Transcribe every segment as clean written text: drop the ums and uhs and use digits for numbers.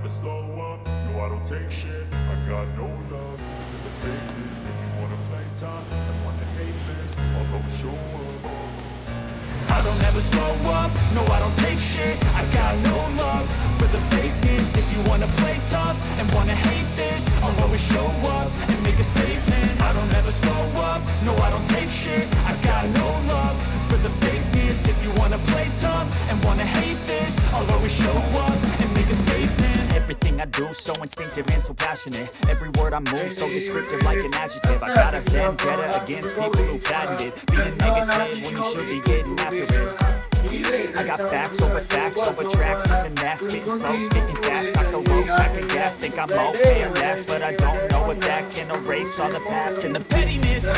never slow up, no I don't take shit. I got no love for the fakeness. If you wanna play tough and wanna hate this, I'll always show up. I don't ever slow up, no I don't take shit. I got no love for the fakeness. If you wanna play tough and wanna hate this, I'll always show up and make a statement. I don't ever slow up, no I don't take shit. I got no love for the fakeness. If you wanna play tough and wanna hate this, I'll always show up and make a statement. Everything I do so instinctive and so passionate. Every word I move so descriptive like an adjective. I got a vendetta against people who patented being negative when you should be getting after it. I got facts over tracks. Listen, that's spitting slow, spitting fast. Knock the ropes back and gas. Think I'm okay at last, but I don't know if that can erase all the past and the pettiness. A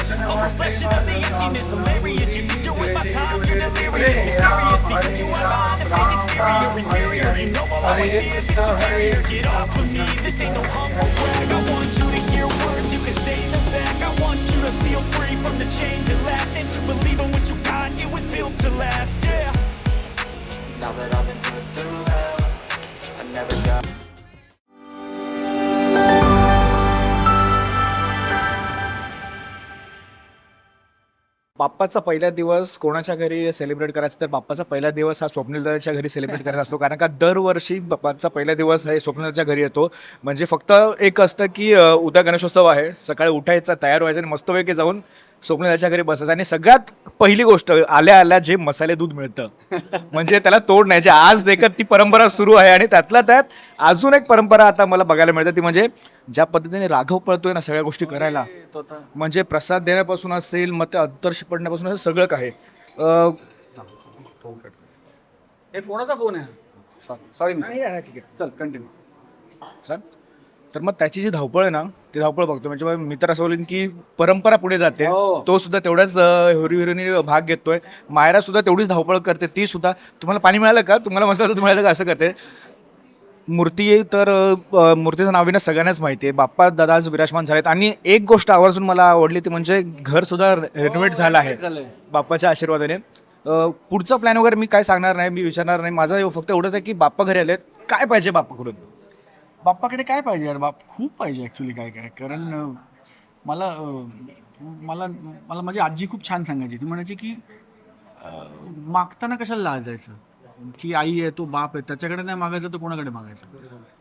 reflection of the emptiness. Hilarious, you think you're with my time, you're delirious. Mysterious, because you are on the fake exterior. Inferior, you know I'll always be a bit superior. Get off of me, this ain't no humble brag. I want you to hear words, you can say them back. I want you to feel free from the chains that last, and to believe in what you got, it was built to last, yeah. Now that I've been put through hell, I never got. बाप्पाचा पहिला दिवस कोणाच्या घरी celebrate करायचा तर बाप्पाचा पहिला दिवस हा स्वप्नीलच्या घरी सेलिब्रेट करायचा असतो. कारण का दरवर्षी बाप्पाचा पहिला दिवस हे स्वप्नीलच्या घरी येतो. म्हणजे फक्त एक असतं की उद्या गणेशोत्सव आहे, सकाळी उठायचं, तयार व्हायचं आणि मस्तपैकी जाऊन स्वप्नीलच्या घरी बसायचं. आणि सगळ्यात पहिली गोष्ट, आल्या आल्या जे मसाले दूध मिळतं म्हणजे त्याला तोड नाही. आज देखत ती परंपरा सुरू आहे. आणि त्यातल्या त्यात अजून एक परंपरा आता मला बघायला मिळते, ती म्हणजे ज्या पद्धतीने राघव पळतोय ना सगळ्या गोष्टी करायला, म्हणजे प्रसाद देण्यापासून असेल, मग ते अंतर्श पडण्यापासून असेल, सगळं काही. हे कोणाचा फोन आहे? सॉरी चल कंटिन्यू. तर मग त्याची जी धावपळ आहे ना, ती धावपळ बघतो. म्हणजे मी तर असं बोलेन की परंपरा पुढे जाते, तो सुद्धा तेवढ्याच हिरोनी भाग घेतोय. मायरा सुद्धा तेवढीच धावपळ करते. ती सुद्धा, तुम्हाला पाणी मिळालं का, तुम्हाला मसाला दूध मिळालं का, असं करते. मूर्ती तर मूर्तीचं नाव सगळ्यांनाच माहिती आहे. बाप्पा दादा आज विराजमान झालेत. आणि एक गोष्ट आवर्जून मला आवडली, ती म्हणजे घर सुद्धा रेनोव्हेट झालं आहे बाप्पाच्या आशीर्वादाने. पुढचा प्लॅन वगैरे मी काय सांगणार नाही, मी विचारणार नाही. माझं फक्त एवढंच आहे की बाप्पा घरी आलेत, काय पाहिजे बाप्पाकडून? बाप्पाकडे काय पाहिजे यार, खूप पाहिजे ॲक्च्युली. काय काय कारण मला मला मला माझी आजी खूप छान सांगायची. ती म्हणायची की मागताना कशाला लाजायचं, की आई आहे, तो बाप आहे, त्याच्याकडे नाही मागायचं तर कोणाकडे मागायचं.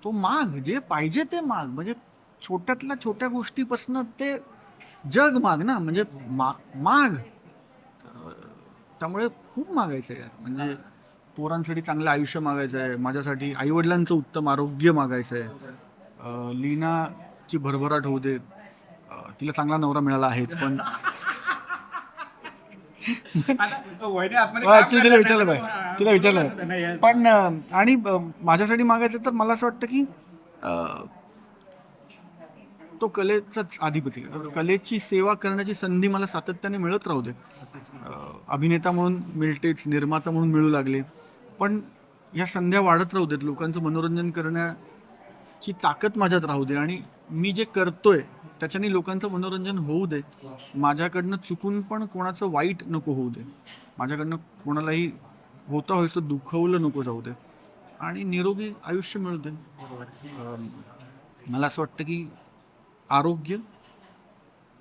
तो माग, जे पाहिजे ते माग. म्हणजे छोट्यातल्या छोट्या गोष्टीपासून ते जग माग ना, म्हणजे माग. त्यामुळे खूप मागायचं यार. म्हणजे पोरांसाठी चांगलं आयुष्य मागायचं आहे, माझ्यासाठी आईवडिलांचं उत्तम आरोग्य मागायचं आहे, लीनाची भरभराट होऊ दे, तिला चांगला नवरा मिळाला आहेच, पण तिला विचारलं पण. आणि माझ्यासाठी मागायचं तर मला असं वाटतं की तो कलेचाच अधिपती, कलेची सेवा करण्याची संधी मला सातत्याने मिळत राहू दे. अभिनेता म्हणून मिळतेच, निर्माता म्हणून मिळू लागले, पण ह्या संध्या वाढत राहू देत, लोकांचं मनोरंजन करण्याची ताकद माझ्यात राहू दे. आणि मी जे करतोय त्याच्याने लोकांचं मनोरंजन होऊ दे. माझ्याकडनं चुकून पण कोणाचं वाईट नको होऊ दे, माझ्याकडनं कोणालाही होता होईस तर दुखवलं नको जाऊ दे, आणि निरोगी आयुष्य मिळू दे. मला असं वाटतं की आरोग्य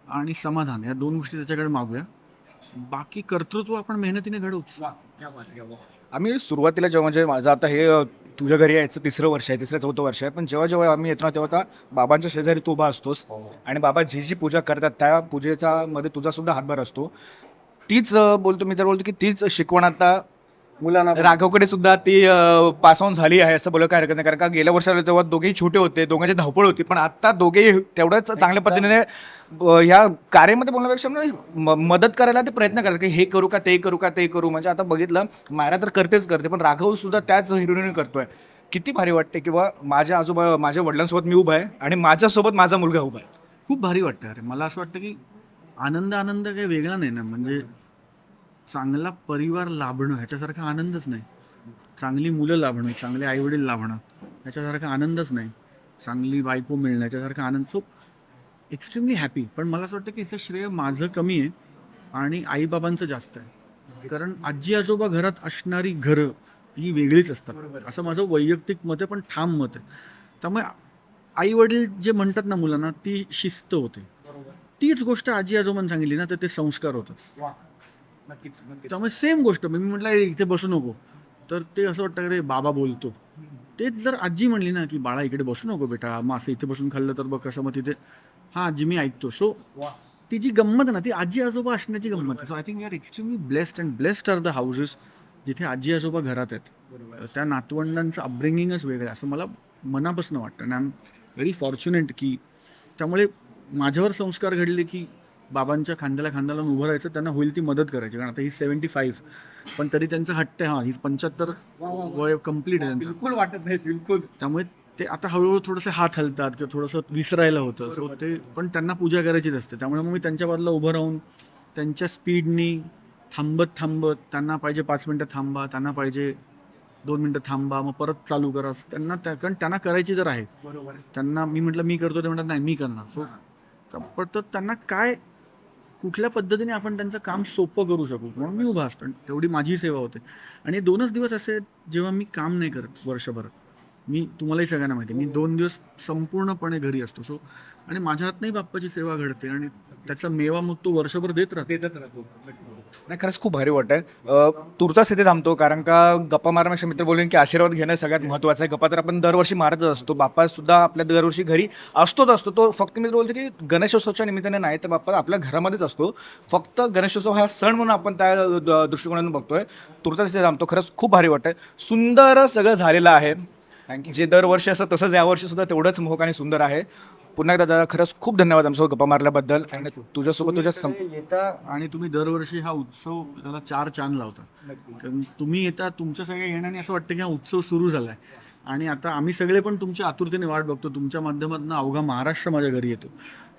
आणि समाधान या दोन गोष्टी त्याच्याकडे मागूया. बाकी कर्तृत्व आपण मेहनतीने घडवूच. आम्ही सुरुवातीला जेव्हा, म्हणजे माझं आता हे तुझ्या घरी यायचं तिसरं वर्ष आहे, तिसरं चौथं वर्ष आहे, पण जेव्हा जेव्हा आम्ही येतो ना तेव्हा बाबांच्या शेजारी तू उभा असतोस. आणि बाबा जी पूजा करतात त्या पूजेचा मध्ये तुझा सुद्धा हातभार असतो. तीच बोलतो, मी तर बोलतो की तीच शिकवण आता मुलांना, राघवकडे सुद्धा ती पास ऑन झाली आहे असं बोलायला काय हरकत नाही. कारण का गेल्या वर्षाला तेव्हा दोघेही छोटे होते, दोघांची धावपळ होती, पण आता दोघेही तेवढंच चांगल्या पद्धतीने ह्या कार्यामध्ये बोलण्यापेक्षा मदत करायला ते प्रयत्न करतात की हे करू का, ते करू का, ते करू. म्हणजे आता बघितलं, मायरा तर करतेच करते, पण राघव सुद्धा त्याच हिरोईन करतोय. किती भारी वाटते किंवा माझ्या आजोबा, माझ्या वडिलांसोबत मी उभा आहे आणि माझ्यासोबत माझा मुलगा उभा आहे. खूप भारी वाटतं अरे. मला असं वाटतं की आनंद काही वेगळा नाही ना. म्हणजे चांगला परिवार लाभणं ह्याच्यासारखा आनंदच नाही. चांगली मुलं लाभणं, चांगले आईवडील लाभणं ह्याच्यासारखा आनंदच नाही. चांगली बायको मिळणं ह्याच्यासारखा आनंद. So extremely happy. पण मला असं वाटतं की याचं श्रेय माझं कमी आहे आणि आईबाबांचं जास्त आहे. कारण आजी आजोबा घरात असणारी घरं ही वेगळीच असतात, असं माझं वैयक्तिक मत आहे, पण ठाम मत आहे. त्यामुळे आई वडील जे म्हणतात ना मुलांना, ती शिस्त होते. तीच गोष्ट आजी आजोबांनी सांगितली ना, तर ते संस्कार होतात. नक्कीच. त्यामुळे सेम गोष्ट मी म्हटलं इथे बसू नको, तर ते असं वाटतं अरे बाबा बोलतो. तेच जर आजी म्हणली ना की बाळा इकडे बसू नको बेटा, मग असं इथे बसून खाल्लं तर बघ कसं, मग तिथे हा आजी मी ऐकतो. सो ती जी गंमत आहे ना, ती आजी आजोबा असण्याची गंमत आहे. So I think we are extremely blessed and blessed are the houses जिथे आजी आजोबा घरात आहेत. त्या नातवंडांचं अपब्रिंगिंगच वेगळं आहे असं मला मनापासून वाटतं. आणि आय एम व्हेरी फॉर्च्युनेट की त्यामुळे माझ्यावर संस्कार घडले की बाबांच्या खांद्याला खांद्याला उभं राहायचं, त्यांना होईल ती मदत करायची. कारण आता ही 75 पण तरी त्यांचं हट्ट आहे, ही 75 वय कम्प्लीट आहे त्यांचं. बिलकुल वाटत नाही, बिलकुल. त्यामुळे ते आता हळूहळू थोडंसं हात हलतात किंवा थोडंसं विसरायला होतं. सो ते पण त्यांना पूजा करायचीच असते. त्यामुळे मग मी त्यांच्या बाजूला उभं राहून त्यांच्या स्पीडनी थांबत त्यांना पाहिजे 5 मिनटं थांबा, त्यांना पाहिजे 2 मिनटं थांबा, मग परत चालू करा त्यांना. कारण त्यांना करायची जर आहे, बरोबर. त्यांना मी म्हटलं मी करतो, ते म्हणतात नाही मी करणार. सो पण तर त्यांना काय कुठल्या पद्धतीने आपण त्यांचं काम सोपं करू शकू म्हणून मी उभा असतो. तेवढी माझी सेवा होते. आणि हे 2च दिवस असे आहेत जेव्हा मी काम नाही करत वर्षभरात. मी तुम्हालाही सगळ्यांना माहिती आहे, मी 2 दिवस संपूर्णपणे घरी असतो. सो आणि माझ्या हातनंही बाप्पाची सेवा घडते आणि त्याचा मेवा मग तो वर्षभर देत राहतो. नाही, खरंच खूप भारी वाटतंय. तुर्तास इथे थांबतो कारण का गप्पा मारण्यापेक्षा मित्र बोलून की आशीर्वाद घेणं सगळ्यात महत्त्वाचं आहे. गप्पा तर आपण दरवर्षी मारतच असतो. बाप्पा सुद्धा आपल्या दरवर्षी घरी असतो. तो फक्त मी बोलतो की गणेशोत्सवच्या निमित्ताने नाही, तर बाप्पा आपल्या घरामध्येच असतो. फक्त गणेशोत्सव हा सण म्हणून आपण त्या दृष्टिकोनातून बघतोय. तुर्तास इथे थांबतो. खरंच खूप भारी वाटतंय. सुंदर सगळं झालेलं आहे. जे दरवर्षी असं तसंच यावर्षी सुद्धा तेवढंच मोहक आणि सुंदर आहे. पुन्हा एकदा दादा खरंच खूप धन्यवाद आमच्यासोबत गप्पा मारल्याबद्दल. आणि तुझ्यासोबत येता आणि तुम्ही दरवर्षी हा उत्सव त्याला 4 चांद लावता. कारण तुम्ही येता, तुमच्या सगळ्या येण्याने असं वाटतं की हा उत्सव सुरू झालाय. आणि आता आम्ही सगळे पण तुमच्या आतुरतेने वाट बघतो. तुमच्या माध्यमातून अवघा महाराष्ट्र माझ्या घरी येतो.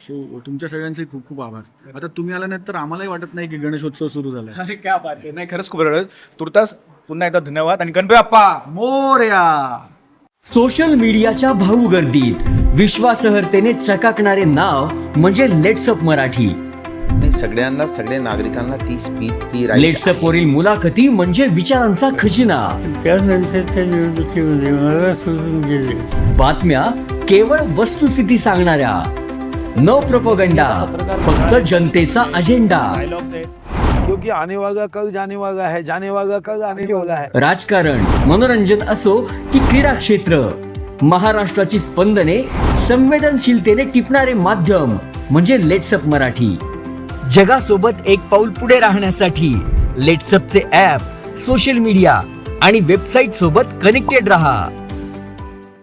सो तुमच्या सगळ्यांचे खूप खूप आभार. आता तुम्ही आला नाही तर आम्हालाही वाटत नाही की गणेशोत्सव सुरू झालाय. अरे क्या बात आहे. नाही, खरंच खूप बरोबर. तुर्तास पुन्हा एकदा धन्यवाद आणि गणपती बाप्पा मोरया. सोशल मीडियाच्या भाऊ गर्दीत विश्वासार्हतेने चकाकणारे नाव म्हणजे लेट्सअप मराठी. सगळ्यांना, सगळ्या नागरिकांना ती स्पीच, ती लेट्सअप वरील मुलाखती म्हणजे विचारांचा खजिना. त्यानंतरच्या निवडणुकीमध्ये मला सोडून गेले. बातम्या केवळ वस्तुस्थिती सांगणाऱ्या, न प्रोपगंडा, फक्त जनतेचा अजेंडा. क्योंकि आने वाला कल जाने वाला है, जाने वाला कल आने वाला है. राजकारण, मनोरंजन असो की क्रीडा क्षेत्र, महाराष्ट्राची स्पंदने संवेदनशीलतेने टिपणारे माध्यम म्हणजे लेट्सअप मराठी. जगासोबत एक पाऊल पुढे राहण्यासाठी लेट्सअपचे ॲप, सोशल मीडिया आणि वेबसाईट सोबत कनेक्टेड रहा.